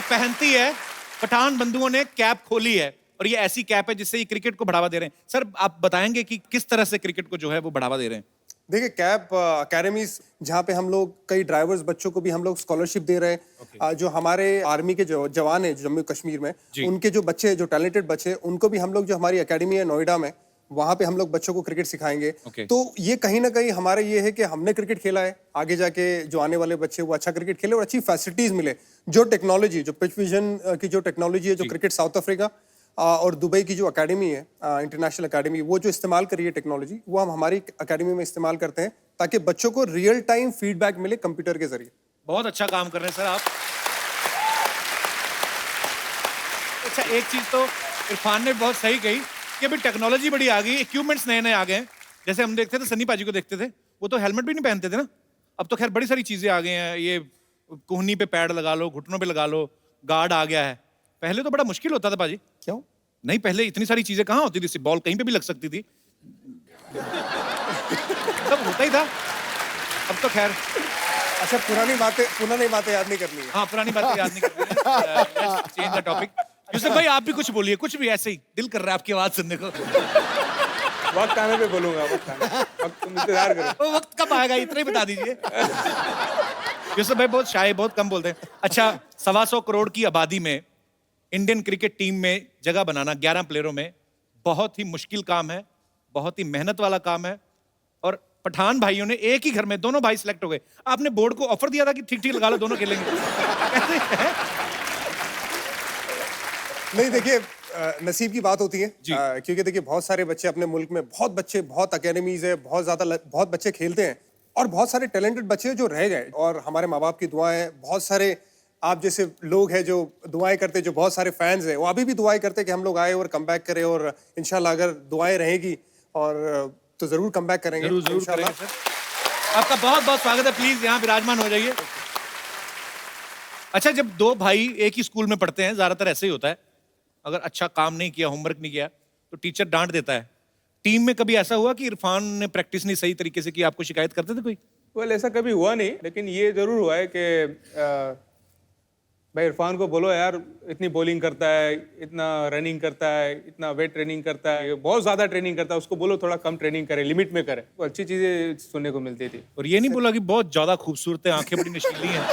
Cap पहनती है, पठान बंधुओं ने कैप खोली है और ये ऐसी कैप है जिससे ये क्रिकेट को बढ़ावा दे रहे हैं। सर आप बताएंगे कि किस तरह से क्रिकेट को जो है वो बढ़ावा दे रहे हैं? देखिए कैप अकेडमीज जहाँ पे हम लोग कई ड्राइवर्स बच्चों को भी हम लोग स्कॉलरशिप दे रहे हैं। जो हमारे आर्मी के जो जवान हैं जम्मू कश्मीर में, उनके जो बच्चे जो टैलेंटेड बच्चे उनको भी हम लोग जो हमारी एकेडमी है नोएडा में, वहाँ पे हम लोग बच्चों को क्रिकेट सिखाएंगे। तो ये कहीं ना कहीं हमारा ये है कि हमने क्रिकेट खेला है, आगे जाके जो आने वाले बच्चे वो अच्छा क्रिकेट खेले और अच्छी फैसिलिटीज मिले। जो टेक्नोलॉजी जो पिच विजन की जो टेक्नोलॉजी है जो क्रिकेट साउथ अफ्रीका और दुबई की जो एकेडमी है इंटरनेशनल एकेडमी, वो जो इस्तेमाल करी है टेक्नोलॉजी, वो हम हमारी एकेडमी में इस्तेमाल करते हैं ताकि बच्चों को रियल टाइम फीडबैक मिले कंप्यूटर के जरिए। बहुत अच्छा काम कर रहे हैं सर आप। अच्छा एक चीज तो इरफान ने बहुत सही कही कि अभी टेक्नोलॉजी बड़ी आ गई, इक्विपमेंट्स नए नए आ गए हैं। जैसे हम देखते थे सन्नी पाजी को देखते थे, वो तो हेलमेट भी नहीं पहनते थे ना। अब तो खैर बड़ी सारी चीजें आ गई हैं, ये कोहनी पे पैड लगा लो, घुटनों पे लगा लो, गार्ड आ गया है। पहले तो बड़ा मुश्किल होता था पाजी। क्यों? नहीं पहले इतनी सारी चीजें कहाँ होती थी, बॉल कहीं पे भी लग सकती थी, सब होता ही था। अब तो खैर अच्छा पुरानी बातें याद नहीं करनी है। हाँ पुरानी बातें याद नहीं करनी। Change the topic. यूसुफ भाई आप भी कुछ बोलिए, कुछ भी, ऐसे ही दिल कर रहा है आपकी आवाज सुनने को। वक्त आने पे बोलूंगा, वक्त तुम इंतजार करो। वो वक्त कब आएगा इतना ही बता दीजिए। यूसुफ भाई बहुत शाय, बहुत कम बोलते हैं। अच्छा 125 करोड़ की आबादी में इंडियन क्रिकेट टीम में जगह बनाना 11 प्लेयरों में बहुत ही मुश्किल काम है, बहुत ही मेहनत वाला काम है। और पठान भाइयों ने एक ही घर में दोनों भाई सिलेक्ट हो गए। आपने बोर्ड को ऑफर दिया था कि ठीक ठीक लगा लो दोनों खेलेंगे। कैसे है? नहीं देखिए नसीब की बात होती है क्योंकि देखिए बहुत सारे बच्चे अपने मुल्क में, बहुत अकेडमीज है, बहुत बच्चे खेलते हैं और बहुत सारे टैलेंटेड बच्चे हैं जो रह गए। और हमारे माँ बाप की दुआएं, बहुत सारे आप जैसे लोग हैं जो दुआएं करते, जो बहुत सारे फैंस हैं वो अभी भी दुआएं करते कि हम लोग आए और कम बैक करें। और इंशाल्लाह अगर दुआएं रहेगी और तो जरूर कम बैक करेंगे। जरूर करेंगे सर। आपका बहुत बहुत स्वागत है, प्लीज यहाँ विराजमान हो जाइए। अच्छा जब दो भाई एक ही स्कूल में पढ़ते हैं, ज्यादातर ऐसे ही होता है, अगर अच्छा काम नहीं किया, होमवर्क नहीं किया तो टीचर डांट देता है। टीम में कभी ऐसा हुआ कि इरफान ने प्रैक्टिस नहीं सही तरीके से की, आपको शिकायत करते थे कोई? वेल ऐसा कभी हुआ नहीं, लेकिन ये जरूर हुआ है कि भाई इरफान को बोलो यार, इतनी बॉलिंग करता है, इतना रनिंग करता है, इतना वेट ट्रेनिंग करता है, बहुत ज्यादा ट्रेनिंग करता है, उसको बोलो थोड़ा कम ट्रेनिंग करे, लिमिट में करे। तो अच्छी चीजें सुनने को मिलती थी। और ये नहीं बोला कि बहुत ज्यादा खूबसूरत है, आंखें बड़ी नशीली हैं।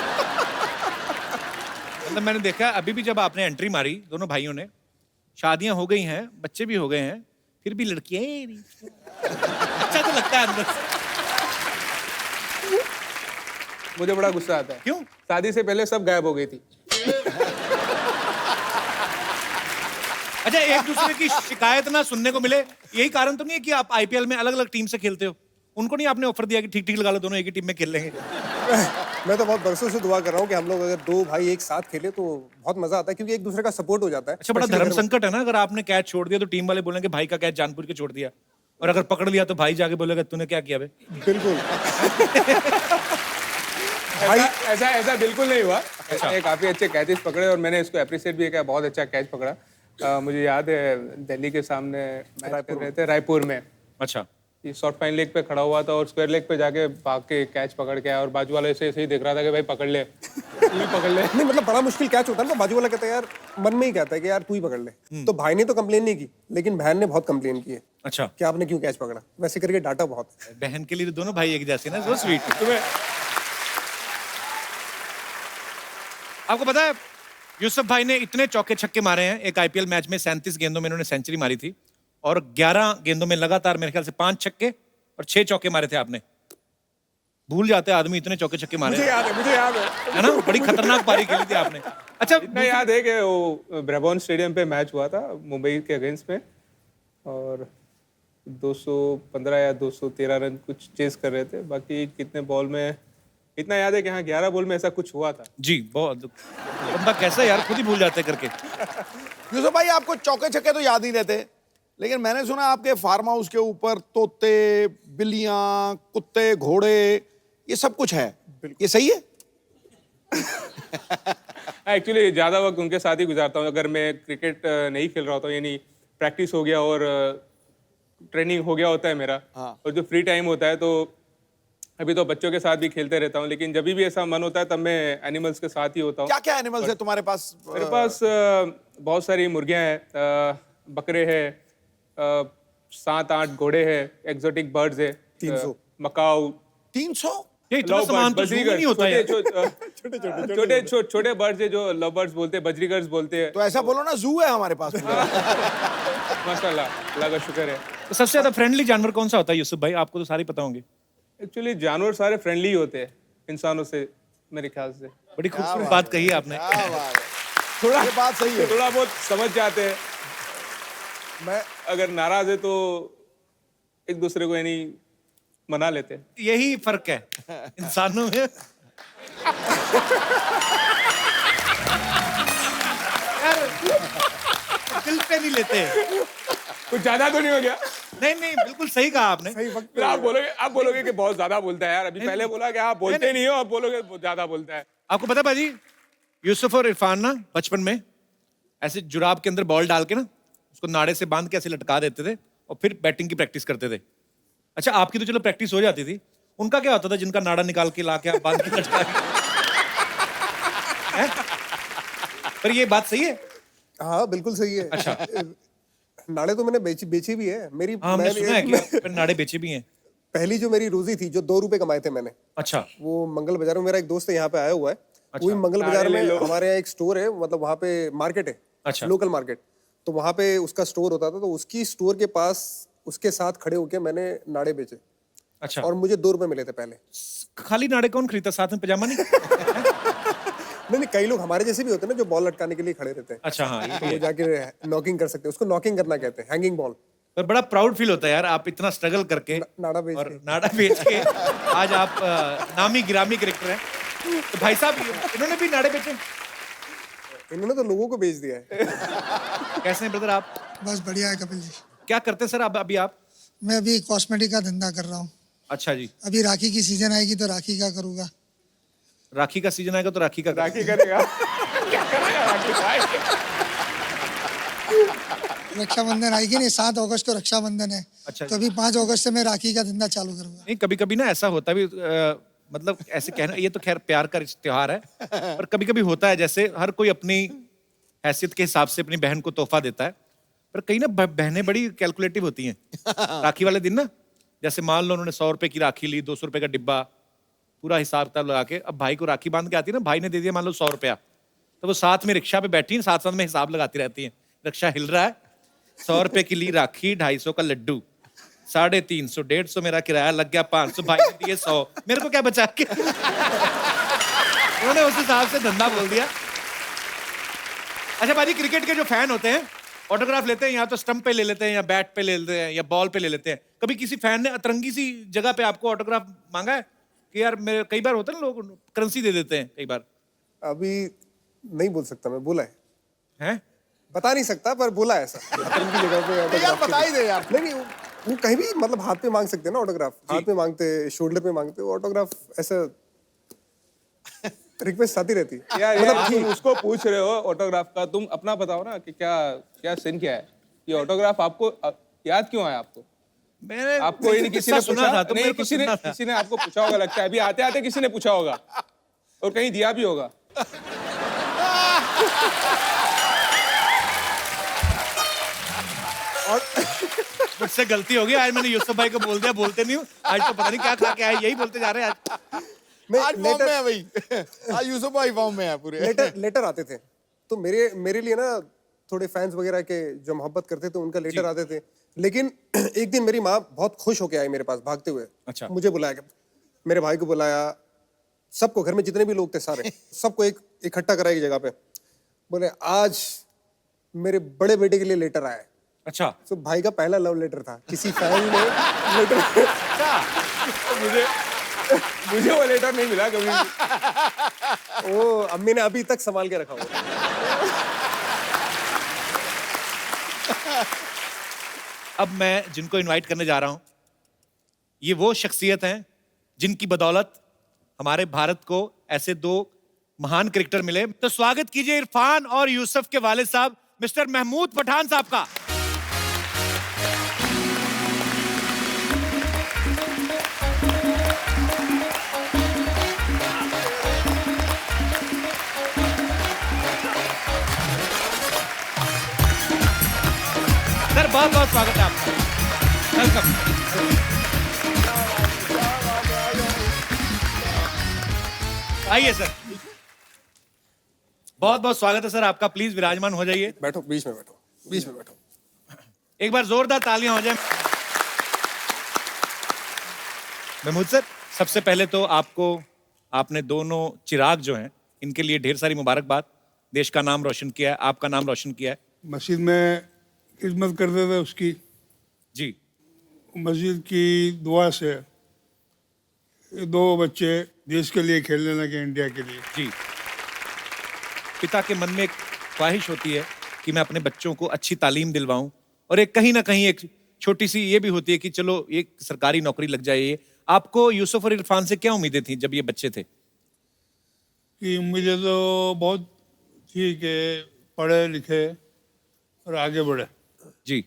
मतलब मैंने देखा अभी भी जब आपने एंट्री मारी, दोनों भाइयों ने, शादियां हो गई हैं, बच्चे भी हो गए हैं, फिर भी लड़कियां अच्छा तो लगता है अंदर से। मुझे बड़ा गुस्सा आता है। क्यों? शादी से पहले सब गायब हो गई थी। अच्छा एक दूसरे की शिकायत ना सुनने को मिले, यही कारण तो नहीं है कि आप आईपीएल में अलग अलग टीम से खेलते हो? उनको नहीं आपने ऑफर दिया कि ठीक ठीक लगा लो, दोनों एक ही टीम में खेल लेंगे? मैं तो बहुत बरसों से दुआ कर रहा हूँ कि हम लोग अगर दो भाई एक साथ खेले तो बहुत मजा आता है क्योंकि एक दूसरे का सपोर्ट हो जाता है। अच्छा बड़ा धर्म संकट है ना, अगर आपने कैच छोड़ दिया तो टीम वाले बोलेंगे भाई का कैच जानपुर के छोड़ दिया, और अगर पकड़ लिया तो भाई जाके बोलेगा तूने क्या किया बे? बिल्कुल। ऐसा बिल्कुल नहीं हुआ। ऐसे काफी अच्छे कैचेस पकड़े और मैंने इसको अप्रिशिएट भी किया, बहुत अच्छा कैच पकड़ा। मुझे याद है दिल्ली के सामने मैच कर रहे थे रायपुर में। अच्छा ये शॉर्ट फाइन लेग पे खड़ा हुआ था और स्क्वायर लेग पे जाके भाग के कैच पकड़ के आया और बाजू वाले ऐसे ही देख रहा था कि भाई पकड़ ले, तू ही पकड़ ले। नहीं मतलब बड़ा मुश्किल कैच होता है ना, बाजू वाला कहता है यार, मन में ही कहता है कि यार तू ही पकड़ ले। तो भाई ने तो कंप्लेन नहीं की, लेकिन बहन ने बहुत कंप्लेन की है। अच्छा कि आपने क्यों कैच पकड़ा, वैसे करके डांटा बहुत। बहन के लिए दोनों भाई एक जैसे ना, सो स्वीट। तुम्हें आपको पता है यूसुफ भाई ने इतने चौके छक्के मारे हैं एक आईपीएल मैच में, 37 गेंदों में इन्होंने सेंचुरी मारी थी और 11 गेंदों में लगातार मेरे ख्याल से 5 छक्के और 6 चौके मारे थे आपने। भूल जाते हैं आदमी इतने चौके छक्के मारे। मुझे याद है ना, बड़ी खतरनाक पारी खेली थी आपने। अच्छा इतना याद है कि वो ब्रेबॉर्न स्टेडियम पे मैच हुआ था मुंबई के अगेंस्ट में और 215 या 213 रन कुछ चेस कर रहे थे। बाकी कितने बॉल में, इतना याद है कि हाँ 11 बॉल में ऐसा कुछ हुआ था। जी बहुत बंदा कैसा यार, खुद ही भूल जाते करके। यूसुफ भाई आपको चौके छक्के तो याद ही रहते, लेकिन मैंने सुना आपके फार्म हाउस के ऊपर तोते, बिल्लियां, कुत्ते, घोड़े, ये सब कुछ है, ये सही है? एक्चुअली ज़्यादा वक्त उनके साथ ही गुजारता हूँ। अगर मैं क्रिकेट नहीं खेल रहा होता हूँ, यानी प्रैक्टिस हो गया और ट्रेनिंग हो गया होता है मेरा, हाँ। और जो फ्री टाइम होता है तो अभी तो बच्चों के साथ भी खेलते रहता हूँ, लेकिन जब भी ऐसा मन होता है तब मैं एनिमल्स के साथ ही होता हूँ। क्या क्या एनिमल्स है तुम्हारे पास? मेरे पास बहुत सारी मुर्गियाँ हैं, बकरे हैं, 7-8 घोड़े हैं, एक्सोटिक बर्ड्स है, 300 मकाऊ, 300? ये इतना सामान तो ज़ू में नहीं होता है। छोटे बर्ड्स है जो लव बर्ड्स बोलते हैं, बजरीगर्स बोलते हैं। तो ऐसा बोलो ना, जू है हमारे पास पूरा। माशाल्लाह, अल्लाह का शुक्र है। तो सबसे ज्यादा फ्रेंडली जानवर कौन सा होता है यूसुफ भाई? आपको तो सारे पता होंगे। एक्चुअली जानवर सारे फ्रेंडली होते हैं इंसानों से, मेरे ख्याल से। बड़ी खूबसूरत बात कही है आपने। क्या बात है, थोड़ा ये बात सही है। थोड़ा बहुत समझ जाते हैं, मैं अगर नाराज है तो एक दूसरे को यानी मना लेते हैं। यही फर्क है इंसानों में। यार दिल पे नहीं लेते। कुछ ज्यादा तो नहीं हो गया? नहीं नहीं, बिल्कुल सही कहा आपने। फिर आप बोलोगे कि बहुत ज्यादा बोलता है यार। अभी पहले बोला कि आप बोलते नहीं हो, अब बोलोगे बहुत ज्यादा बोलता है। आपको पता बाजी, यूसुफ और इरफान ना बचपन में ऐसे जुराब के अंदर बॉल डाल के ना उसको नाड़े से बांध के ऐसे लटका देते थे और फिर बैटिंग की प्रैक्टिस करते थे। अच्छा, आपकी तो चलो प्रैक्टिस हो जाती थी, उनका क्या होता था जिनका नाड़ा निकाल के ला के आप बांध के लटका हैं? पर ये बात सही है। हाँ बिल्कुल सही है। अच्छा। नाड़े तो मैंने बेची भी है। मेरी हाँ, हमने सुना है कि आपने नाड़े बेचे भी हैं। पहली जो मेरी रोजी थी, जो 2 रुपए कमाए थे मैंने, अच्छा। वो मंगल बाजार में, मेरा एक दोस्त है यहाँ पे आया हुआ है। अच्छा। वही मंगल बाजार नाड़े ले में लो। हमारे यहाँ एक स्टोर है, मतलब वहाँ पे मार्केट है। अच्छा। Local market. तो वहाँ पे उसका स्टोर होता था, तो उसकी स्टोर के पास उसके साथ खड़े होके मैंने नाड़े बेचे अच्छा। और मुझे 2 रुपए मिले थे पहले। खाली नाड़े कौन खरीदता, साथ में पजामा नहीं? नहीं, कई लोग हमारे जैसे भी होते हैं ना, जो बॉल लटकाने के लिए खड़े रहते हैं। अच्छा, हाँ, ये तो भी वो है। जाके नॉकिंग कर सकते हैं, उसको नॉकिंग करना कहते हैं, हैंगिंग बॉल। पर बड़ा प्राउड फील होता है यार, आप इतना स्ट्रगल करके नाड़ा बेच और के। नाड़ा बेच के आज आप नामी गिरामी क्रिकेटर हैं। तो भाई साहब इन्होंने भी नाड़े बेचे? इन्होंने तो लोगों को बेच दिया है। कैसे हैं ब्रदर आप? बस बढ़िया है कपिल जी। क्या करते हैं सर आप अभी आप? मैं अभी कॉस्मेटिक का धंधा कर रहा हूँ। अच्छा जी। अभी राखी की सीजन आएगी तो राखी का करूँगा। राखी का सीजन आएगा तो राखी का राखी करेगा? क्या करेगा राखी भाई? रक्षाबंधन आएगी नहीं, 7 अगस्त को रक्षाबंधन है। अच्छा। तो अभी 5 अगस्त से मैं राखी का धंधा चालू करूँगा। नहीं, कभी कभी ना ऐसा होता भी मतलब ऐसे कहना, ये तो खैर प्यार का त्योहार है, पर कभी कभी होता है जैसे हर कोई अपनी हैसियत के हिसाब से अपनी बहन को तोहफा देता है, पर कहीं ना बहनें बड़ी कैलकुलेटिव होती हैं। राखी वाले दिन ना, जैसे मान लो उन्होंने 100 रुपए की राखी ली, 200 रुपए का डिब्बा, पूरा हिसाब किताब लगा के, अब भाई को राखी बांध के आती है ना, भाई ने दे दिया मान लो 100 रुपया, तो वो साथ में रिक्शा पे बैठी है, साथ साथ में हिसाब लगाती रहती है। रिक्शा हिल रहा है, 100 रुपए की ली राखी, 250 का लड्डू, 350, 150 मेरा किराया लग गया, 500 भाई ने दिए, 100 मेरे को क्या बचा के। उन्होंने उस हिसाब से धंधा बोल दिया। अच्छा बाजी, क्रिकेट के जो फैन होते हैं ऑटोग्राफ लेते हैं, या तो स्टंप पे ले लेते हैं, या बैट पे ले लेते हैं, या बॉल पे ले लेते हैं। कभी किसी फैन ने अतरंगी सी जगह पे आपको ऑटोग्राफ मांगा है कि यार मेरे, कई बार होता है ना लोग करेंसी दे देते हैं कई बार? अभी नहीं बोल सकता मैं, बोला है। हैं? बता नहीं सकता, पर बोला है ऐसा। अपनी की जगह पे यार autograph बता ही दे यार। नहीं, वो कहीं भी मतलब हाथ पे मांग सकते हैं ना ऑटोग्राफ, हाथ पे मांगते, शोल्डर पे मांगते, ऑटोग्राफ ऐसा रिक्वेस्ट आती रहती है। यार तुम उसको पूछ रहे हो ऑटोग्राफ का, तुम अपना बताओ ना कि क्या क्या सीन क्या है? ये ऑटोग्राफ आपको याद क्यों आया आपको? मैंने आपको ये नहीं किसी ने सुना पूछा था, तो नहीं, मेरे को सुनना था। किसी ने आपको पूछा होगा लगता है, अभी आते आते किसी ने पूछा होगा और कहीं दिया भी होगा। और मुझसे गलती हो गई, आज मैंने यूसुफ भाई को बोल दिया, बोलते नहीं हूँ, आज तो पता नहीं क्या खा के आए, यही बोलते जा रहे हैं आज। आज फॉर्म में है भाई। आज यूसुफ भाई फॉर्म में है पूरे। लेटर आते थे, तो मेरे लिए ना थोड़े फैंस वगैरह के जो मोहब्बत करते थे उनका लेटर आते थे। लेकिन एक दिन मेरी माँ बहुत खुश होके आई मेरे पास भागते हुए। अच्छा। मुझे बुलाया, मेरे भाई को बुलाया, सबको, घर में जितने भी लोग थे सारे, सबको इकट्ठा करा एक जगह पे। बोले आज मेरे बड़े बेटे के लिए लेटर आया है। अच्छा। तो भाई का पहला लव लेटर था, किसी फैन ने लेटर। मुझे वो लेटर नहीं मिला कभी। वो अम्मी ने अभी तक संभाल के रखा हुआ। अब मैं जिनको इनवाइट करने जा रहा हूं, ये वो शख्सियत हैं जिनकी बदौलत हमारे भारत को ऐसे 2 महान क्रिकेटर मिले। तो स्वागत कीजिए इरफान और यूसुफ के वालिद साहब, मिस्टर महमूद पठान साहब का। सर बहुत बहुत स्वागत है आपका, वेलकम। आइए सर, बहुत बहुत स्वागत है सर आपका, प्लीज विराजमान हो जाइए। बैठो, बीच में बैठो, बीच में बैठो। एक बार जोरदार तालियां हो जाए। महमूद सर, सबसे पहले तो आपको, आपने दोनों चिराग जो हैं इनके लिए ढेर सारी मुबारकबाद। देश का नाम रोशन किया है, आपका नाम रोशन किया है। मस्जिद में खिदमत करते थे उसकी, जी मस्जिद की दुआ से ये दो बच्चे देश के लिए खेलने लगे, इंडिया के लिए। जी, पिता के मन में एक ख्वाहिश होती है कि मैं अपने बच्चों को अच्छी तालीम दिलवाऊं, और एक कहीं ना कहीं एक छोटी सी ये भी होती है कि चलो एक सरकारी नौकरी लग जाए। ये आपको यूसुफ और इरफान से क्या उम्मीदें थी जब ये बच्चे थे? कि उम्मीदें तो बहुत थी कि पढ़े लिखे और आगे बढ़े, जी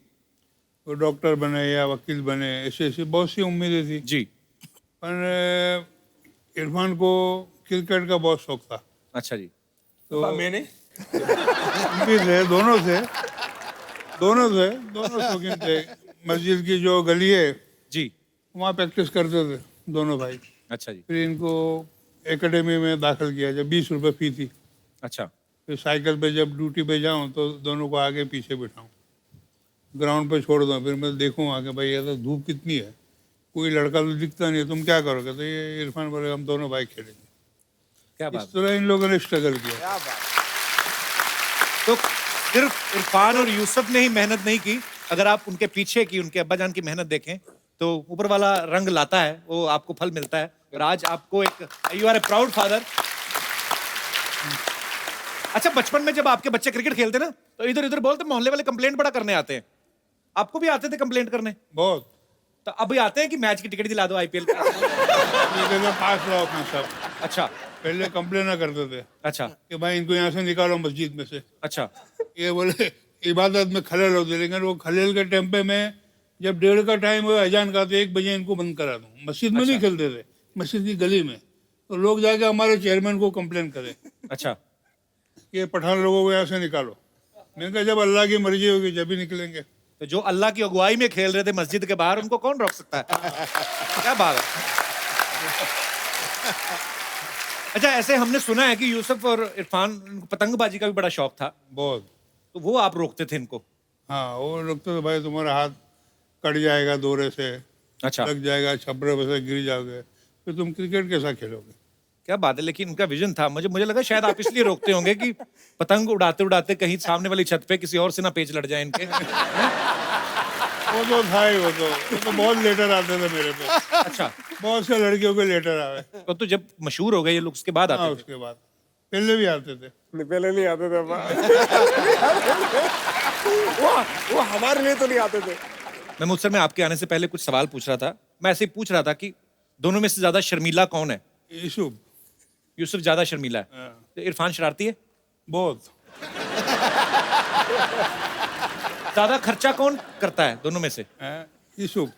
वो डॉक्टर बने या वकील बने, ऐसी ऐसी बहुत सी उम्मीदें थी। जी। पर इरफान को क्रिकेट का बहुत शौक था, अच्छा जी। तो मैंने भी थे, दोनों शौकीन थे। मस्जिद की जो गली है जी। वहाँ प्रैक्टिस करते थे दोनों भाई। अच्छा जी। फिर इनको एकेडमी में दाखिल किया जब 20 रुपये फी थी। अच्छा। फिर साइकिल पे जब ड्यूटी पे जाऊँ तो दोनों को आगे पीछे बिठाऊँ, ग्राउंड पे छोड़ दूँ, फिर मैं देखूँ आगे भाई ये तो धूप कितनी है, कोई लड़का तो दिखता नहीं है, तुम क्या करोगे? तो ये इरफान बोले हम दोनों भाई खेलेंगे। क्या इस बात। तरह इन लोगों ने स्ट्रगल किया। तो सिर्फ इरफान और यूसुफ ने ही मेहनत नहीं की, अगर आप उनके पीछे की, उनके अब्बा जान की मेहनत देखें तो ऊपर वाला रंग लाता है, वो आपको फल मिलता है। और आज आपको एक, you are a proud father. अच्छा, बचपन में जब आपके बच्चे क्रिकेट खेलते ना तो इधर उधर बोलते, मोहल्ले वाले कंप्लेंट बड़ा करने आते हैं, आपको भी आते थे कंप्लेंट करने? बहुत तो अभी आते हैं कि मैच की टिकट दिला दो आईपीएल का? पास रहो अपना सब। अच्छा पहले कंप्लेन ना करते थे अच्छा कि भाई इनको यहाँ से निकालो मस्जिद में से। अच्छा। ये बोले इबादत में खलल होते, लेकिन वो खलल के टेम्पे में जब 1:30 का टाइम हुआ अजान का तो 1 बजे इनको बंद करा दूँ। मस्जिद में नहीं खेलते थे, मस्जिद की गली में। तो लोग जाके हमारे चेयरमैन को कंप्लेन करें अच्छा। कि ये पठान लोगों को यहाँ से निकालो। मैंने कहा जब अल्लाह की मर्जी होगी जब ही निकलेंगे। तो जो अल्लाह की अगुवाई में खेल रहे थे मस्जिद के बाहर, उनको कौन रोक सकता है? क्या बात है। अच्छा, ऐसे हमने सुना है कि यूसुफ और इरफान, इनको पतंगबाजी का भी बड़ा शौक था, बहुत। तो वो आप रोकते थे इनको? हाँ, वो लोग तो भाई तुम्हारा हाथ कट जाएगा दौरे से, अच्छा। लग जाएगा, छपरे पे से गिर जाओगे, फिर तुम क्रिकेट कैसा खेलोगे? क्या बात है। लेकिन उनका विजन था, मुझे लगा शायद आप इसलिए रोकते होंगे कि पतंग उड़ाते उड़ाते कहीं सामने वाली छत पे किसी और से ना पेच लड़ जाए इनके। वो तो था ही, वो तो बहुत लेटर आते थे मेरे पे। अच्छा। बहुत से लड़कियों के लेटर आए। तो जब मशहूर हो गए ये लोग उसके बाद हाँ, आते थे? उसके बाद पहले भी आते थे। पहले नहीं आते थे। वो हमारे लिए तो नहीं आते थे। मैं मुझसे, मैं आपके आने से पहले कुछ सवाल पूछ रहा था। मैं ऐसे ही पूछ रहा था कि दोनों में से ज्यादा शर्मीला कौन है? यूसुफ। यूसुफ ज्यादा शर्मीला है। हाँ। तो इरफान शरारती है? बहुत। ज्यादा खर्चा कौन करता है दोनों में से? यूसुफ।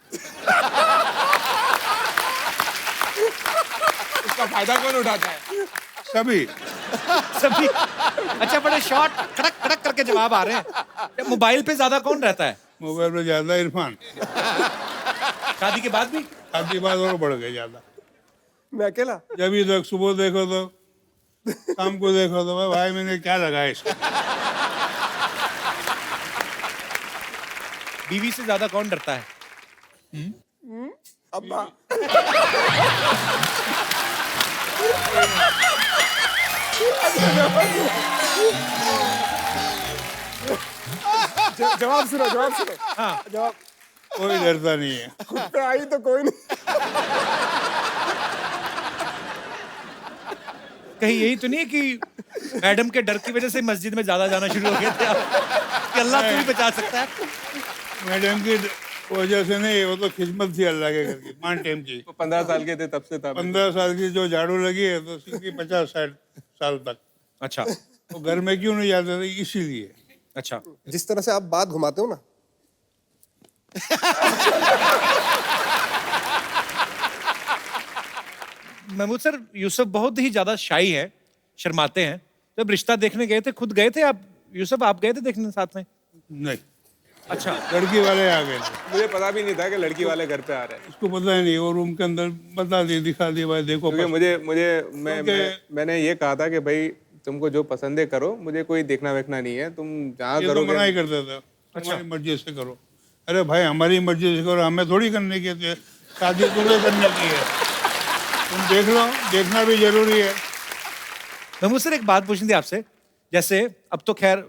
उसका फायदा कौन उठाता है? सभी। सभी। अच्छा, बड़े शॉर्ट कड़क कड़क करके जवाब आ रहे हैं। मोबाइल पे ज्यादा कौन रहता है? मोबाइल पे ज्यादा इरफान। शादी के बाद भी? शादी के बाद और बढ़ गए ज्यादा। मैं अकेला। जब भी तक सुबह देखो तो, शाम को देखो तो भाई मैंने क्या लगाया इसको। बीवी से ज्यादा कौन डरता है? अब्बा। जवाब सुनो, जवाब सुनो। हाँ। जवाब कोई डरता नहीं है। खुद पे आई तो कोई नहीं। कहीं यही तो नहीं है कि मैडम के डर की वजह से मस्जिद में ज्यादा जाना शुरू हो गए थे आप? कि अल्लाह तो भी बचा सकता है। मैडम की वजह से नहीं, वो तो खिदमत थी अल्लाह के घर की, मान टाइम की। 15 साल के थे तब से था। 15 साल की जो झाड़ू लगी है तो उसकी 50-60 साल तक। अच्छा वो घर में क्यों नहीं जाते थे? इसीलिए। अच्छा। जिस तरह से आप बात घुमाते हो ना, महमूद सर, यूसुफ बहुत ही ज्यादा शाई है, शर्माते हैं। जब रिश्ता देखने गए थे, खुद गए थे आप? यूसुफ, आप गए थे देखने साथ में? नहीं। अच्छा। लड़की वाले आ गए थे, मुझे पता भी नहीं था कि लड़की वाले घर पे आ रहे हैं, उसको पता ही नहीं, वो रूम के अंदर बता दी, दिखा दी, भाई देखो क्योंकि क्योंकि- मैंने ये कहा था कि भाई तुमको जो पसंद है करो, मुझे कोई देखना वेखना नहीं है, तुम जहाँ ये तो करोगे। मना ही करता था, हमारी मर्जी से करो। अरे भाई हमारी मर्जी से करो, हमें थोड़ी करने की है, शादी तुम्हें करने की है, तुम देख लो, देखना भी जरूरी है। महमूद सर, एक बात पूछनी थी आपसे। जैसे अब तो खैर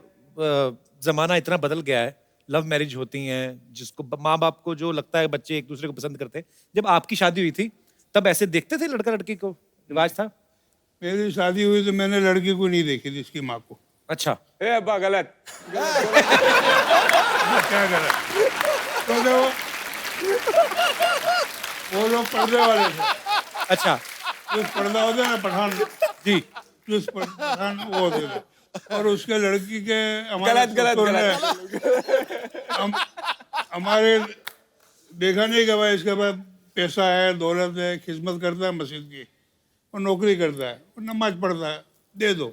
जमाना इतना बदल गया है, लव मैरिज होती हैं, जिसको माँ बाप को जो लगता है बच्चे एक दूसरे को पसंद करते हैं। जब आपकी शादी हुई थी तब ऐसे देखते थे लड़का लड़की को, रिवाज था? मेरी शादी हुई तो मैंने लड़की को नहीं देखी थी, इसकी माँ को। अच्छा। ए अब्बा गलत। क्या करा, तो वो लोग पर्दे वाले थे। अच्छा जो पर्दा होता है ना, पठान जी। जिस पठान वो होते थे, और उसके लड़की के गलत ससुर ने हमारे देखा नहीं कि भाई इसके पास पैसा है, दौलत है, खिदमत करता है मस्जिद की, वो नौकरी करता है, वो नमाज पढ़ता है, दे दो।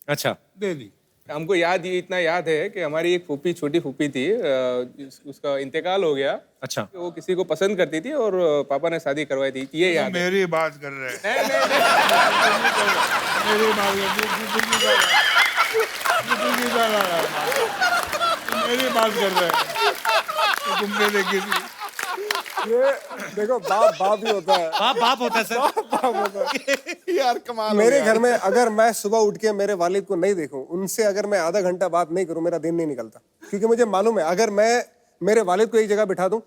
अच्छा। दे दी। हमको इतना याद है कि हमारी एक फूफी, छोटी फूफी थी, उसका इंतकाल हो गया। अच्छा। वो किसी को पसंद करती थी और पापा ने शादी करवाई थी, ये याद है। मेरी बात कर रहे हैं, नहीं, नहीं, नहीं। मेरी बात मेरी बात कर रहे हैं, तो तुमने देखी थी। ये देखो, बाप बाप ही होता है। बाप बाप होता है सर। यार कमाल हो मेरे गया। घर में अगर मैं सुबह उठ के मेरे वालिद को नहीं देखूं, उनसे अगर मैं आधा घंटा बात नहीं करूं, मेरा दिन नहीं निकलता। क्योंकि मुझे मालूम है, अगर मैं मेरे वालिद को एक जगह बिठा दूं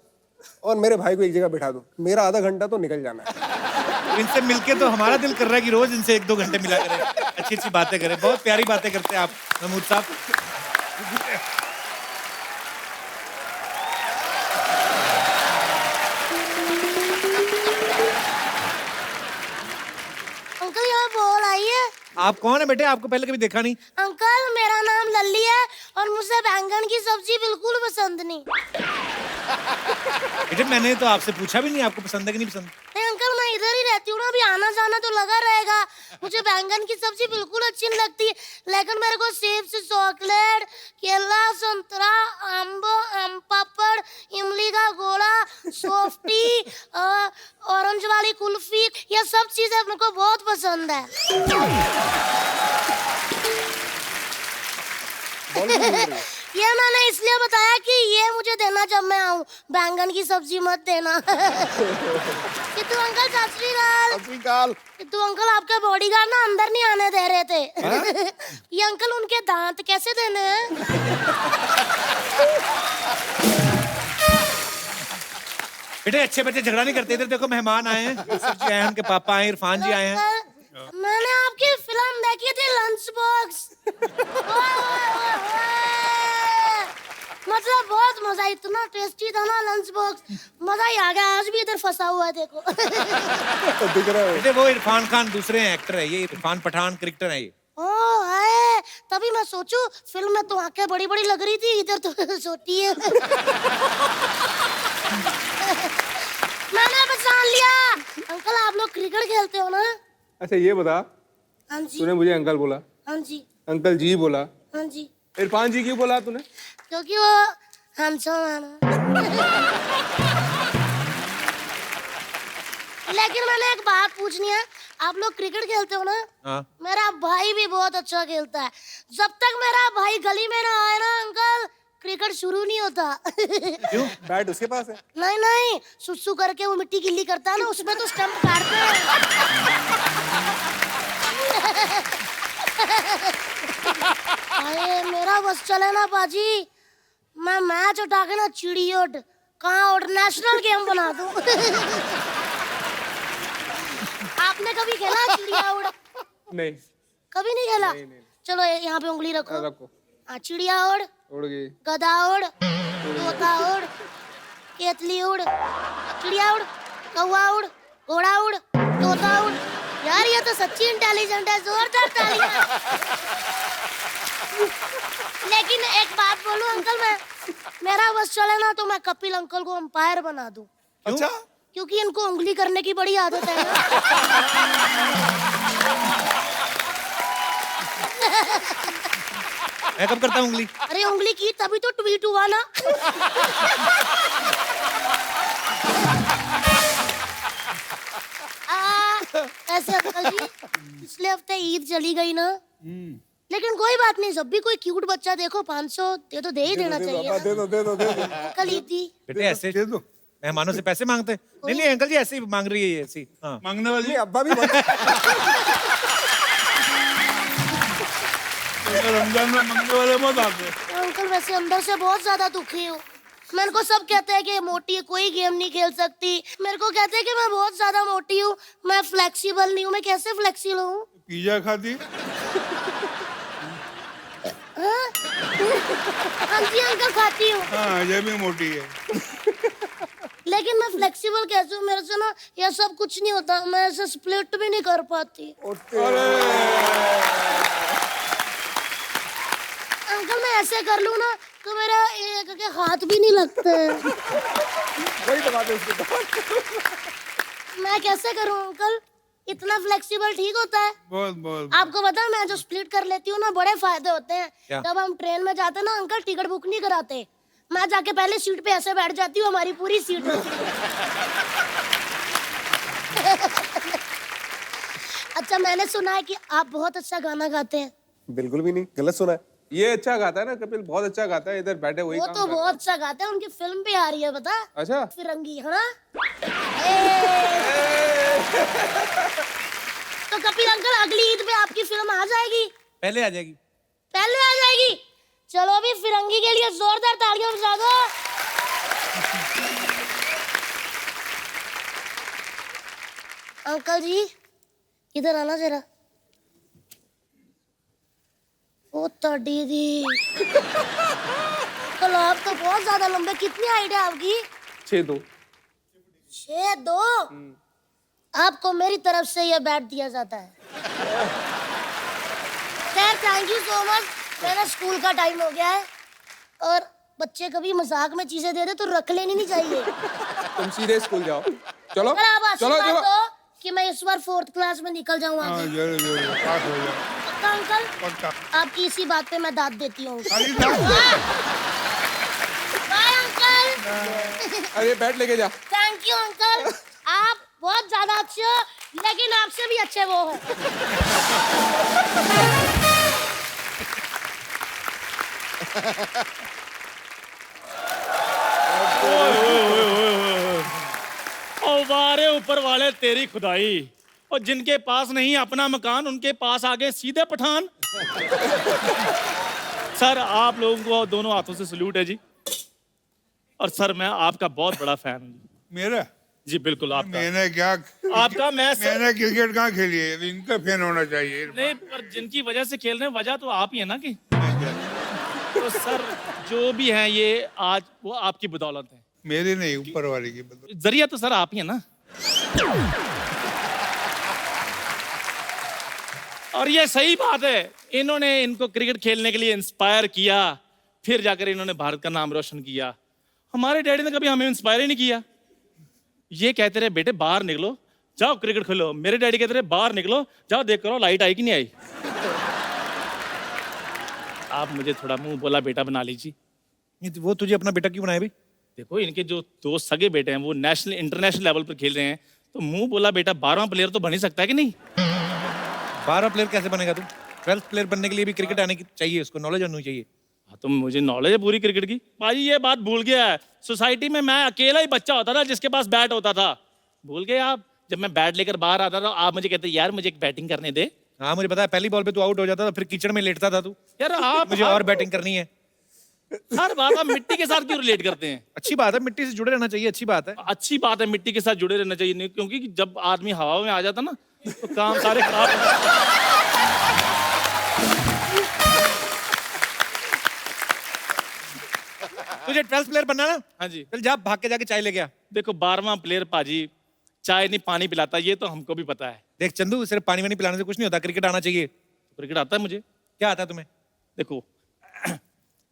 और मेरे भाई को एक जगह बिठा दूं, मेरा आधा घंटा तो निकल जाना है। इनसे मिलके तो हमारा दिल कर रहा है कि रोज इनसे 1-2 घंटे मिला करें, अच्छी अच्छी बातें करें। बहुत प्यारी बातें करते हैं आप महमूद साहब। अंकल यहाँ बॉल आई है। आप कौन है बेटे? आपको पहले कभी देखा नहीं। अंकल मेरा नाम लल्ली है और मुझे बैंगन की सब्जी बिल्कुल पसंद नहीं। बेटे मैंने तो आपसे पूछा भी नहीं आपको पसंद है कि नहीं पसंद। नहीं अंकल, मैं इधर ही रहती हूँ ना, अभी आना जाना तो लगा रहेगा। मुझे बैंगन की सब्जी बिल्कुल अच्छी नहीं लगती, लेकिन मेरे को सेब से चॉकलेट, केला, संतरा, आम पापड़, इमली का गोला, सॉफ्टी, ऑरेंज वाली कुल्फी, ये सब चीजें मेरे को बहुत पसंद है। ये मैंने इसलिए बताया कि ये मुझे देना जब मैं आऊँ, बैंगन की सब्जी मत देना। किट्टू अंकल सत श्री अकाल। सत श्री अकाल। किट्टू अंकल, आपके बॉडीगार्ड ना अंदर नहीं आने दे रहे थे। ये अंकल उनके दांत कैसे देने हैं? बेटे अच्छे बच्चे झगड़ा नहीं करते। इधर देखो मेहमान आए हैं, यूसुफ जी आए हैं, उनके पापा आए, इरफान जी आए हैं। अंकल, मैंने आपकी फिल्म देखी थी लंच बॉक्स। मतलब बहुत मजा, इतना टेस्टी था ना लंच बॉक्स, मजा ही आ गया। आज भी इधर फंसा हुआ है देखो। दिख रहा है। बेटे वो इरफान खान दूसरे एक्टर है, ये इरफान पठान क्रिकेटर है ये। ओ है, तभी मैं सोचूं फिल्म में तो आंखें बड़ी बड़ी लग रही थी, इधर तो छोटी है। मैंने पहचान लिया। अंकल आप लोग क्रिकेट खेलते हो ना? अच्छा ये बता, हाँ जी। तूने मुझे अंकल बोला, हाँ जी। अंकल जी बोला, हाँ जी। इरफान जी क्यों बोला तूने? क्योंकि वो हैंडसम है ना। लेकिन मैंने एक बात पूछनी है, आप लोग क्रिकेट खेलते हो ना? हाँ। मेरा भाई भी बहुत अच्छा खेलता है। जब तक मेरा भाई गली में ना आए ना अंकल, क्रिकेट शुरू नहीं होता। क्यों? बैट उसके पास है। नहीं नहीं, सुसु करके वो मिट्टी गिल्ली करता है ना, उसमें तो स्टंप काटते हैं। अरे मेरा बस चले ना बाजी, मैं मैच उठा के ना चिड़ी उठ, कहाँ उठ, नेशनल गेम बना दूं। आपने कभी खेला चिड़िया उड़? नहीं। कभी नहीं खेला? चलो यहाँ पे उंगली रखो। रखो। हाँ, चिड़िया उड़, उड़ गई। गधा उड़, तोता उड़, केतली उड़, चिड़िया उड़, कौवा उड़, घोड़ा उड़, तोता उड़। यार ये तो सच्ची इंटेलिजेंट है, जोरदार तालियां। लेकिन एक बात बोलूं अंकल, मैं मेरा बस चले ना तो मैं कपिल अंकल को अंपायर बना दूं। अच्छा, क्योंकि इनको उंगली करने की बड़ी आदत है ना। मैं कब करता हूँ उंगली? अरे उंगली की तभी तो ट्वीट हुआ ना। ऐसे अंकल जी, पिछले हफ्ते ईद चली गई ना, लेकिन कोई बात नहीं, जब भी कोई क्यूट बच्चा देखो 500 दे ही देना चाहिए ना। दे दो अंकल ईद थी। बेटे ऐसे मेहमानों से पैसे मांगते? नहीं नहीं अंकल जी ऐसे ही मांग रही है ये ऐसी। हाँ मांगने वाली अब्बा भी रमजान में मांगने वाले बहुत आते हैं। अंकल वैसे अंदर से बहुत ज्यादा दुखी हूँ। मेरे को सब कहते हैं कि मोटी है, कोई गेम नहीं खेल सकती। मेरे को कहते हैं कि मैं बहुत ज्यादा मोटी हूँ, मैं फ्लेक्सिबल नहीं हूँ। मैं कैसे फ्लेक्सिबल हूँ? पिज्जा खाती? हाँ जी अंकल, खाती हूँ। हाँ ये भी मोटी है। लेकिन मैं फ्लेक्सिबल कैसे हूँ? मेरे से ना ये सब कुछ नहीं होता, मैं ऐसे स्प्लिट भी नहीं कर पाती। अंकल मैं ऐसे कर लूँ ना तो मेरा एक के हाथ भी नहीं लगते हैं। वही दबा दे उसको। मैं कैसे करूँ अंकल? इतना फ्लेक्सिबल ठीक होता है? बहुत बहुत आपको पता है मैं जो स्प्लिट कर लेती हूँ ना, बड़े फायदे होते हैं। क्या? जब हम ट्रेन में जाते हैं ना अंकल, टिकट बुक नहीं कराते, मैं जाके पहले सीट पे ऐसे बैठ जाती हूँ, हमारी पूरी सीट होती है। अच्छा मैंने सुना है कि आप बहुत अच्छा गाना गाते हैं। बिल्कुल भी नहीं, गलत सुना है। ये अच्छा गाता है ना कपिल, बहुत अच्छा गाता है, इधर बैठे वही वो काम तो कर बहुत अच्छा गाते हैं, उनकी फिल्म भी आ रही है पता? अच्छा फिरंगी है ना? तो कपिल अंकल अगली ईद पे आपकी फिल्म आ जाएगी? पहले आ जाएगी। पहले आ जाएगी? चलो अभी फिरंगी के लिए जोरदार तालियां बजा दो। अंकल जी इधर आना जरा। ओ दीदी कल आप तो बहुत ज्यादा लंबे, कितनी हाइट है आपकी? 6'2". 6'2"? आपको मेरी तरफ से ये बैट दिया जाता है। खैर थैंक यू सो मच। मेरा स्कूल का टाइम हो गया है और बच्चे कभी मजाक में चीजें दे दे तो रख लेनी नहीं चाहिए। तुम सीधे स्कूल जाओ, चलो अगर आप चलो आशीर्वाद चलो। दो कि मैं इस बार 4th क्लास में निकल जाऊँ हाँ आगे। जरूर जरूर पास हो जाए पक्का अंकल? पक्का। आपकी इसी बात पे मैं दाद देती हूँ। खाली दाद? Bye uncle. अरे बैट लेके जा। थैंक यू अंकल, आप बहुत ज्यादा अच्छे हो, लेकिन आपसे भी अच्छे वो हो। और वारे ऊपर वाले तेरी खुदाई, और जिनके पास नहीं अपना मकान उनके पास आ गए सीधे पठान। सर आप लोगों को दोनों हाथों से सल्यूट है जी। और सर मैं आपका बहुत बड़ा फैन हूँ जी। मेरा? जी बिल्कुल आपका। मैंने क्या आपका मैच सर- मैंने क्रिकेट कहाँ खेली है? इनका फैन होना चाहिए। नहीं पर जिनकी वजह से खेल रहे हैं वजह तो आप ही है ना कि। तो सर जो भी है ये आज वो आपकी बदौलत है। मेरी नहीं, ऊपर वाले की बदौलत। जरिया तो सर आप ही है ना। और ये सही बात है, इन्होंने इनको क्रिकेट खेलने के लिए इंस्पायर किया, फिर जाकर इन्होंने भारत का नाम रोशन किया। हमारे डैडी ने कभी हमें इंस्पायर ही नहीं किया। ये कहते रहे बेटे बाहर निकलो, जाओ क्रिकेट खेलो। मेरे डैडी कहते रहे बाहर निकलो, जाओ देख करो लाइट आई कि नहीं आई। आप मुझे थोड़ा मुंह बोला बेटा बना लीजिए। नहीं, तो वो तुझे अपना बेटा क्यों बनाया भाई? देखो इनके जो दो सगे बेटे हैं वो नेशनल इंटरनेशनल लेवल पर खेल रहे हैं, तो मुंह बोला बेटा 12वां प्लेयर तो बन ही सकता है कि नहीं। 12 प्लेयर कैसे बनेगा तू? 12th प्लेयर बनने के लिए भी क्रिकेट आने की चाहिए, उसको नॉलेज होनी चाहिए। हाँ, तो मुझे नॉलेज है पूरी क्रिकेट की। भाई ये बात भूल गया है, सोसाइटी में मैं अकेला ही बच्चा होता था जिसके पास बैट होता था। भूल गए आप? जब मैं बैट लेकर बाहर आता था आप मुझे कहते यार मुझे एक बैटिंग करने दे। हाँ मुझे पता है, पहली बॉल पे तू आउट हो जाता था, फिर कीचड़ में लेटता था तू। यार आप मुझे और बैटिंग करनी है। हर बात आप मिट्टी के साथ क्यों रिलेट करते हैं? अच्छी बात है, मिट्टी से जुड़े रहना चाहिए, अच्छी बात है। अच्छी बात है मिट्टी के साथ जुड़े रहना चाहिए, नहीं क्योंकि जब आदमी हवा में आ जाता ना तो काम सारे खराब हो जाते। तुझे 12th प्लेयर बनना ना? हाँ जी। चल जा भाग के जाके चाय ले गया। देखो 12वां प्लेयर पाजी चाय नहीं पानी पिलाता, ये तो हमको भी पता है। देख चंदू, सिर्फ पानी वानी पिलाने से कुछ नहीं होता, क्रिकेट आना चाहिए। क्रिकेट आता है मुझे। क्या आता है तुम्हें? देखो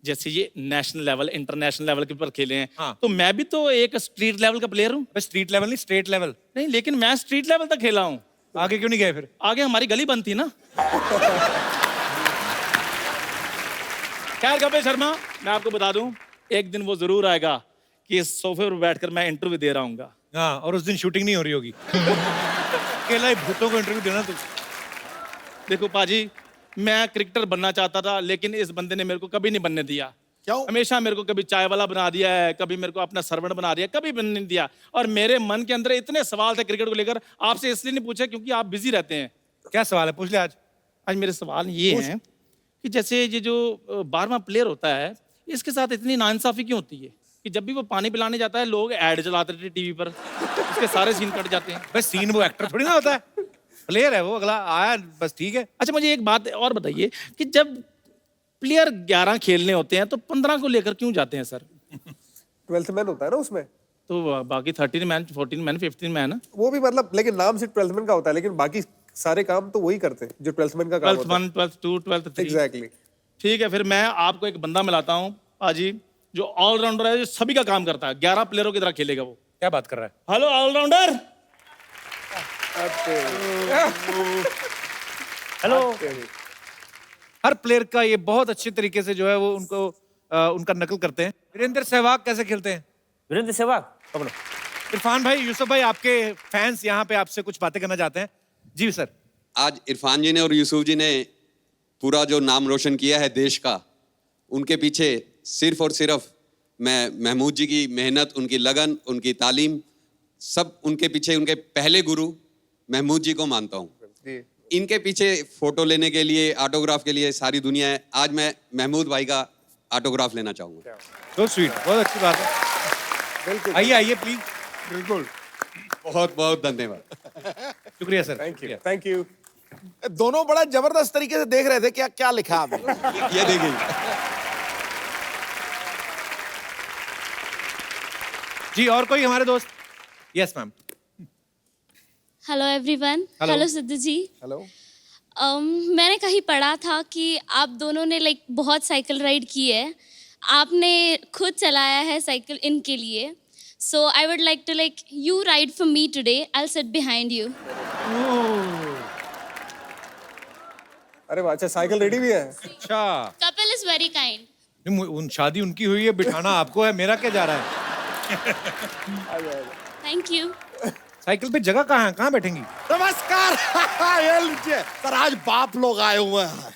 जैसे ये नेशनल लेवल इंटरनेशनल लेवल के ऊपर खेले हैं, हाँ। तो मैं भी तो एक स्ट्रीट लेवल का प्लेयर हूँ। बस स्ट्रीट लेवल नहीं, स्टेट लेवल। नहीं लेकिन मैं स्ट्रीट लेवल तक खेला हूँ। आगे क्यों नहीं गए फिर? आगे हमारी गली बंद थी ना। खैर कपिल शर्मा, मैं आपको बता दूं, एक दिन वो जरूर आएगा कि इस सोफे पर बैठकर मैं इंटरव्यू दे रहा हूँ। हाँ, और उस दिन शूटिंग नहीं हो रही होगी। अकेला ही भूतों को इंटरव्यू देना तो। देखो पाजी, मैं क्रिकेटर बनना चाहता था, लेकिन इस बंदे ने मेरे को कभी नहीं बनने दिया। क्यों? हमेशा मेरे को कभी चाय वाला बना दिया है, कभी मेरे को अपना सर्वेंट बना दिया, कभी बनने नहीं दिया। और मेरे मन के अंदर इतने सवाल थे क्रिकेट को लेकर, आपसे इसलिए नहीं पूछे क्योंकि आप बिजी रहते हैं। क्या सवाल है, पूछ ले आज। आज मेरे सवाल ये हैं कि जैसे ये जो 12वां प्लेयर होता है, इसके साथ इतनी नाइंसाफी क्यों होती है कि जब भी वो पानी पिलाने जाता है लोग ऐड चलाते थे टीवी पर, उसके सारे सीन कट जाते हैं। बस सीन वो एक्टर थोड़ी ना होता है, प्लेयर है वो, अगला आया बस ठीक है। अच्छा मुझे एक बात और बताइए कि जब प्लेयर 11 खेलने होते हैं तो 15 को लेकर क्यों जाते हैं सर? 12th मैन होता है ना उसमें, तो बाकी 13 मैन, 14 मैन, 15 मैन, वो भी मतलब, लेकिन नाम से 12th मैन का होता है, लेकिन बाकी सारे काम तो वही करते हैं जो 12th मैन का काम 12th होता है। 1, 12th 2, 12th 3। एग्जैक्टली। ठीक है, फिर मैं आपको एक बंदा मिलाता हूँ पाजी, जो ऑलराउंडर है, जो सभी का काम करता है, 11 प्लेयरों की तरह खेलेगा वो। क्या बात कर रहा है? Hello allrounder. हेलो। हर प्लेयर का ये बहुत अच्छे तरीके से जो है वो उनको उनका नकल करते हैं। वीरेंद्र सहवाग कैसे खेलते हैं? वीरेंद्र सहवाग। इरफान भाई, यूसुफ भाई, आपके फैंस यहाँ पे आपसे कुछ बातें करना चाहते हैं। जी सर। आज इरफान जी ने और यूसुफ जी ने पूरा जो नाम रोशन किया है देश का, उनके पीछे सिर्फ और सिर्फ मैं महमूद जी की मेहनत, उनकी लगन, उनकी तालीम, सब उनके पीछे उनके पहले गुरु महमूद जी को मानता हूँ। इनके पीछे फोटो लेने के लिए, ऑटोग्राफ के लिए सारी दुनिया है। आज मैं महमूद भाई का ऑटोग्राफ लेना चाहूँगा। तो स्वीट, बहुत अच्छी बात है। आइए आइए प्लीज। बिल्कुल। बहुत बहुत धन्यवाद। शुक्रिया सर। Thank you. दोनों बड़ा जबरदस्त तरीके से देख रहे थे क्या क्या लिखा आपने। ये देखिए। जी, और कोई हमारे दोस्त? Yes ma'am. Hello everyone. Hello. Hello Sidhu ji. Hello. मैंने कहीं पढ़ा था कि आप दोनों ने बहुत साइकिल राइड की है, आपने खुद चलाया है साइकिल इनके लिए। So I would like to you ride for me today, I will sit behind you. अरे वाह, अच्छा साइकिल रेडी भी है। अच्छा, कपिल इज वेरी काइंड। उन शादी उनकी हुई है, बिठाना आपको है, मेरा क्या जा रहा है? Thank you. साइकिल पे जगह कहाँ है, कहाँ बैठेंगी? नमस्कार। ये लीजिए सर, आज बाप लोग आए हुए हैं।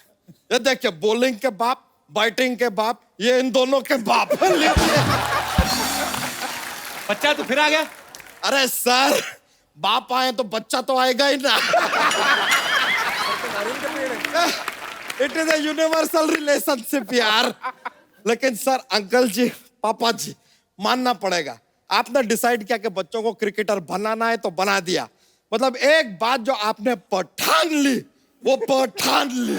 ये देखिए, बॉलिंग के बाप, बैटिंग के बाप, ये इन दोनों के बाप। बच्चा तो फिर आ गया। अरे सर, बाप आए तो बच्चा तो आएगा ही ना। It is a universal relationship यार। लेकिन सर, अंकल जी, पापा जी, मानना पड़ेगा, आपने डिसाइड किया कि बच्चों को क्रिकेटर बनाना है तो बना दिया। मतलब एक बात जो आपने पठान ली, वो पठान ली।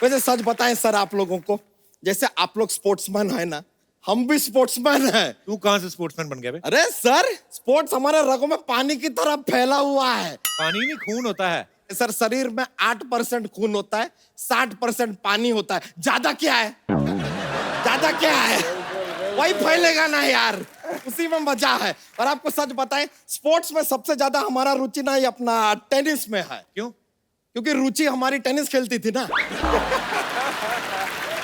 वैसे सच बताएं सर आप लोगों को, जैसे आप लोग स्पोर्ट्समैन है ना, हम भी स्पोर्ट्समैन हैं। तू कहाँ से स्पोर्ट्समैन बन गया बे? अरे सर, स्पोर्ट्स हमारे रगों में पानी की तरह फैला हुआ है। पानी नहीं, खून होता है सर। शरीर में 8% खून होता है, 60% पानी होता है। ज्यादा क्या है? ज्यादा क्या है? वही फैलेगा ना यार, उसी में मजा है। और आपको सच बताएं, स्पोर्ट्स में सबसे ज्यादा हमारा रुचि ना ये अपना टेनिस में है। क्यों? क्योंकि रुचि हमारी टेनिस खेलती थी ना।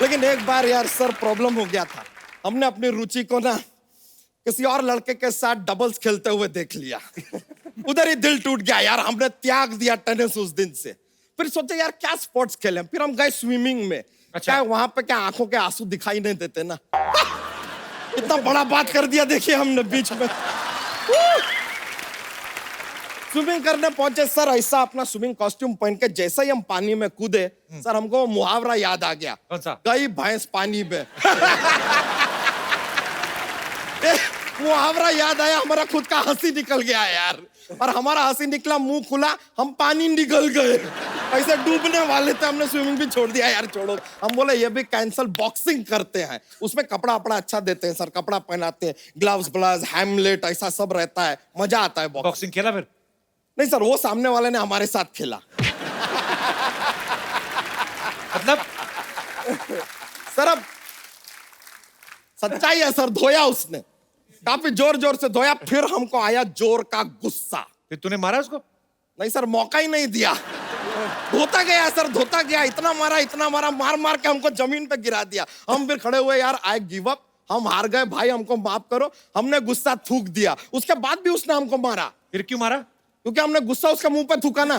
लेकिन एक बार यार सर, प्रॉब्लम हो गया था। हमने अपनी रुचि को ना किसी और लड़के के साथ डबल्स खेलते हुए देख लिया। उधर ही दिल टूट गया यार, हमने त्याग दिया टेनिस उस दिन से। फिर सोचे यार क्या स्पोर्ट्स खेलें, फिर हम गए स्विमिंग में। अच्छा। क्या वहां पे क्या आंखों के आंसू दिखाई नहीं देते ना। इतना बड़ा बात कर दिया देखिए हमने बीच में। स्विमिंग करने पहुंचे सर, ऐसा अपना स्विमिंग कॉस्ट्यूम पहन के जैसे ही हम पानी में कूदे सर, हमको मुहावरा याद आ गया। कौन सा? गई भैंस पानी में। मुहावरा याद आया, हमारा खुद का हंसी निकल गया यार। और हमारा हंसी निकला, मुंह खुला, हम पानी निकल गए। ऐसे डूबने वाले थे, हमने स्विमिंग भी छोड़ दिया यार। छोड़ो, हम बोले ये भी कैंसल, बॉक्सिंग करते हैं। उसमें कपड़ा अपना अच्छा देते हैं सर, कपड़ा पहनाते हैं, ग्लव्स ब्लव्स, हैमलेट, ऐसा सब रहता है, मजा आता है। बॉक्सिंग खेला फिर? नहीं सर, वो सामने वाले ने हमारे साथ खेला। मतलब सर अब सच्चाई है सर, धोया उसने, काफी जोर जोर से धोया। फिर हमको आया जोर का गुस्सा। फिर तूने मारा उसको? नहीं सर, मौका ही नहीं दिया। धोता गया सर, धोता गया, इतना मारा, मार मार के हमको जमीन पे गिरा दिया। हम फिर खड़े हुए, यार आई गिव अप, हम हार गए भाई, हमको माफ करो। हमने गुस्सा थूक दिया, उसके बाद भी उसने हमको मारा। फिर क्यों मारा? क्योंकि हमने गुस्सा उसके मुंह पे थूका ना।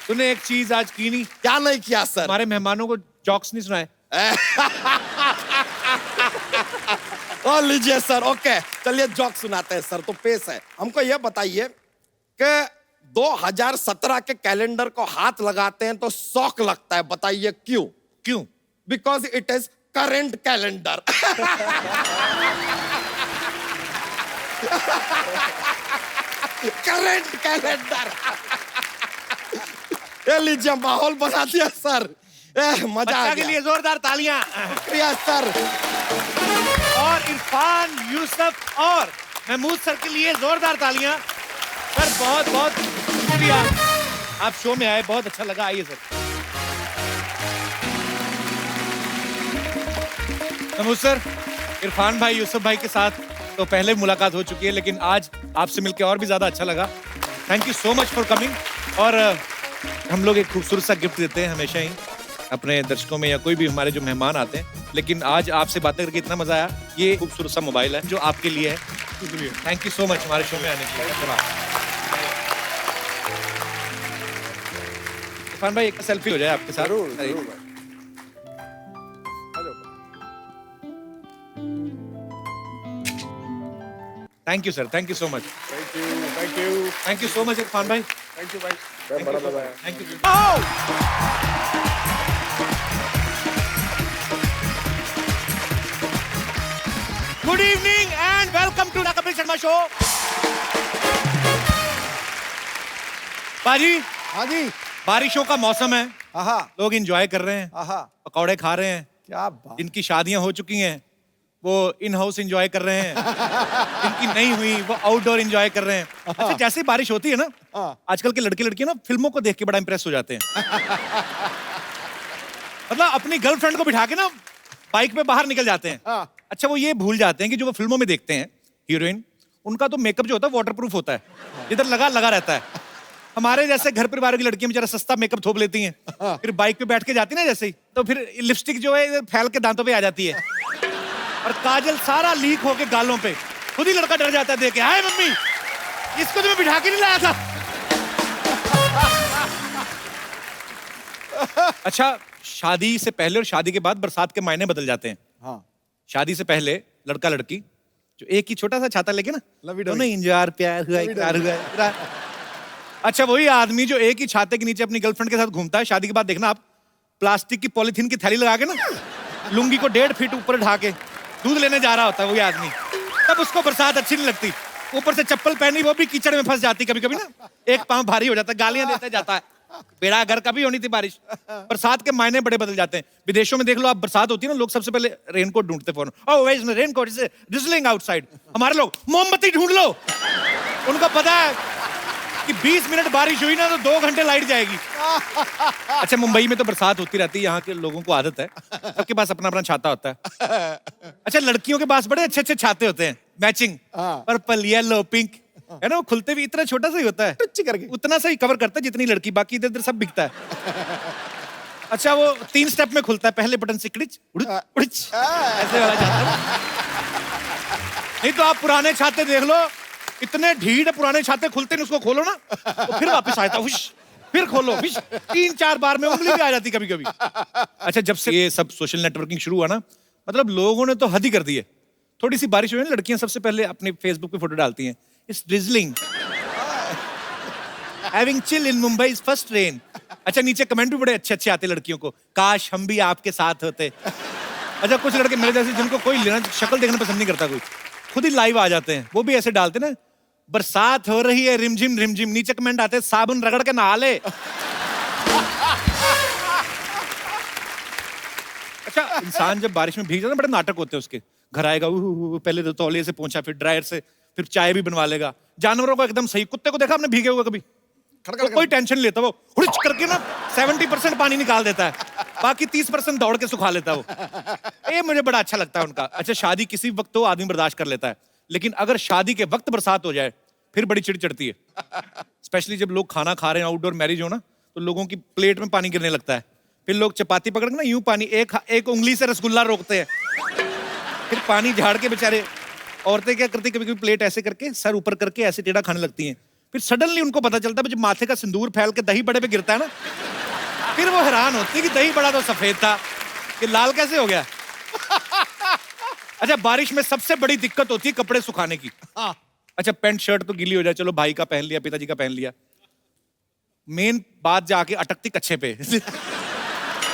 तूने एक चीज आज की नहीं। क्या नहीं किया सर? हमारे मेहमानों को जॉक्स नहीं सुनाए। ओ लीजिए सर, ओके चलिए जोक सुनाते हैं सर। तो पेश है, हमको ये बताइए कि 2017 के कैलेंडर को हाथ लगाते हैं तो शौक लगता है, बताइए क्यों? क्यों? Because it is current calendar. Current calendar. ये लीजिए, माहौल बना दिया सर। मजा आ बच्चा के गया। लिए जोरदार तालियां। शुक्रिया सर। और इरफान, यूसुफ और महमूद सर के लिए जोरदार तालियां। सर बहुत बहुत शुक्रिया, आप शो में आए, बहुत अच्छा लगा। आइए सर। महमूद सर, इरफान भाई, यूसुफ भाई के साथ तो पहले मुलाकात हो चुकी है, लेकिन आज आपसे मिलकर और भी ज्यादा अच्छा लगा। Thank you so much for coming. और हम लोग एक खूबसूरत सा गिफ्ट देते हैं हमेशा ही अपने दर्शकों में या कोई भी हमारे जो मेहमान आते हैं, लेकिन आज आपसे बातें करके इतना मजा आया। ये खूबसूरत सा मोबाइल है जो आपके लिए है। थैंक यू सो मच हमारे शो में आने के लिए। इरफान भाई, एक सेल्फी हो जाए आपके साथ। Thank you sir, thank you so much. Thank you so much Irfan भाई। थैंक यू भाई। Thank you. Good evening and welcome to the Kapil Sharma show. बाजी, हाँ जी, बारिशों का मौसम है, आहा, लोग एंजॉय कर रहे हैं, आहा, पकौड़े खा रहे हैं। क्या बात। जिनकी शादियां हो चुकी हैं वो इन हाउस एंजॉय कर रहे हैं, जिनकी नहीं हुई वो आउटडोर एंजॉय कर रहे हैं। अच्छा, जैसे ही बारिश होती है ना, आजकल के लड़के लड़कियां ना फिल्मों को देख के बड़ा इंप्रेस हो जाते हैं। मतलब अपनी गर्लफ्रेंड को बिठा के ना बाइक पे बाहर निकल जाते हैं। अच्छा, वो ये भूल जाते हैं कि जो वो फिल्मों में देखते हैं हीरोइन, उनका तो मेकअप जो होता है वाटरप्रूफ होता है, जिधर लगा लगा रहता है। हमारे जैसे घर परिवार की लड़कियां बेचारा सस्ता मेकअप थोप लेती हैं, फिर बाइक पे बैठ के जाती ना जैसे ही, तो फिर लिपस्टिक जो है फैल के दांतों पे आ जाती है और काजल सारा लीक होके गालों पे। खुद ही लड़का डर जाता है देख के, हाय मम्मी, इसको तो मैं बिठा के नहीं लाया था। अच्छा, शादी से पहले और शादी के बाद बरसात के मायने बदल जाते हैं। हाँ, शादी से पहले लड़का लड़की जो एक ही छोटा सा छाता लेके ना, लवी दोनों इंतजार, प्यार हुआ, इकरार हुआ। अच्छा, वही आदमी जो एक ही छाते के नीचे अपनी गर्लफ्रेंड के साथ घूमता है, शादी के बाद देखना आप, प्लास्टिक की पॉलीथीन की थैली लगा के ना, लुंगी को 1.5 फीट ऊपर ढाके दूध लेने जा रहा होता है वही आदमी। तब उसको बरसात अच्छी नहीं लगती, ऊपर से चप्पल पहनी वो भी कीचड़ में फंस जाती कभी कभी ना, एक पांव भारी हो जाता है, गालियां देता जाता है। बेड़ा घर का भी होनी थी बारिश। बरसात के मायने बड़े बदल जाते हैं। विदेशों में देख लो आप, बरसात होती है ना, लोग सबसे पहले रेनकोट ढूंढते फौरन। Oh where is my raincoat, it's drizzling outside. हमारे लोग मोमबत्ती ढूंढ लो, उनको पता है कि 20 मिनट बारिश हुई ना तो 2 घंटे लाइट जाएगी। अच्छा, मुंबई में तो बरसात होती रहती है, यहाँ के लोगों को आदत है, सबके पास अपना अपना छाता होता है। अच्छा, लड़कियों के पास बड़े अच्छे अच्छे छाते होते हैं, मैचिंग, पर्पल, येलो, पिंक, है ना। वो खुलते भी इतना छोटा सा ही होता है, उतना सा ही कवर करता है जितनी लड़की, बाकी इधर इधर सब बिकता है। अच्छा, वो 3 स्टेप में खुलता है, पहले बटन से क्लिच उड़िच उड़िच, ऐसे वाला छाता है। नहीं तो आप पुराने छाते देख लो, इतने ढीठ पुराने छाते खुलते नहीं, उसको खोलो ना तो फिर वापस आता है, फिर खोलो, 3-4 बार में उंगली भी आ जाती कभी कभी। अच्छा, जब से ये सब सोशल नेटवर्किंग शुरू हुआ ना, मतलब लोगों ने तो हद ही कर दी है। थोड़ी सी बारिश हुई ना, लड़कियां सबसे पहले अपने फेसबुक पे फोटो डालती हैं, it's drizzling, having chill in Mumbai is first rain. अच्छा, नीचे कमेंट भी बड़े अच्छे अच्छे आते लड़कियों को, काश हम भी आपके साथ होते। अच्छा, कुछ लड़के मेरे जैसे जिनको कोई लेना, शक्ल देखना पसंद नहीं करता कोई, खुद ही लाइव आ जाते हैं, वो भी ऐसे डालते ना, बरसात हो रही है रिमझिम रिमझिम, नीचे कमेंट आते हैं, साबुन रगड़ के नहा ले। अच्छा, इंसान जब बारिश में भीग जाता है, बड़े नाटक होते हैं उसके। घर आएगा, पहले तो तौलिए से पोंछा, फिर ड्रायर से, फिर चाय भी बनवा लेगा। जानवरों को एकदम सही, कुत्ते को देखा आपने भीगे हुए कभी? तो कोई टेंशन नहीं लेता, वो हुड़च करके ना 70% पानी निकाल देता है, बाकी 30% दौड़ के सुखा लेता है वो। ये मुझे बड़ा अच्छा लगता है उनका। अच्छा, शादी किसी वक्त तो आदमी बर्दाश्त कर लेता है, लेकिन अगर शादी के वक्त बरसात हो जाए फिर बड़ी चिढ़ चढ़ती है। स्पेशली जब लोग खाना खा रहे हैं, आउटडोर मैरिज हो ना, तो लोगों की प्लेट में पानी गिरने लगता है। फिर लोग चपाती पकड़ के ना यूं पानी एक उंगली से रसगुल्ला रोकते हैं, फिर पानी झाड़ के बेचारे औरतें क्या करती, कभी कभी प्लेट ऐसे करके सर ऊपर करके ऐसे टेढ़ा खाने लगती हैं। फिर सडनली उनको पता चलता है जब माथे का सिंदूर फैल के दही बड़े पे गिरता है ना, फिर वो हैरान होती है कि दही बड़ा तो सफेद था, कि लाल कैसे हो गया। अच्छा, बारिश में सबसे बड़ी दिक्कत होती है कपड़े सुखाने की। अच्छा, पैंट शर्ट तो गीली हो जाए, चलो भाई का पहन लिया, पिताजी का पहन लिया, मेन बात जाके अटकती कच्छे पे।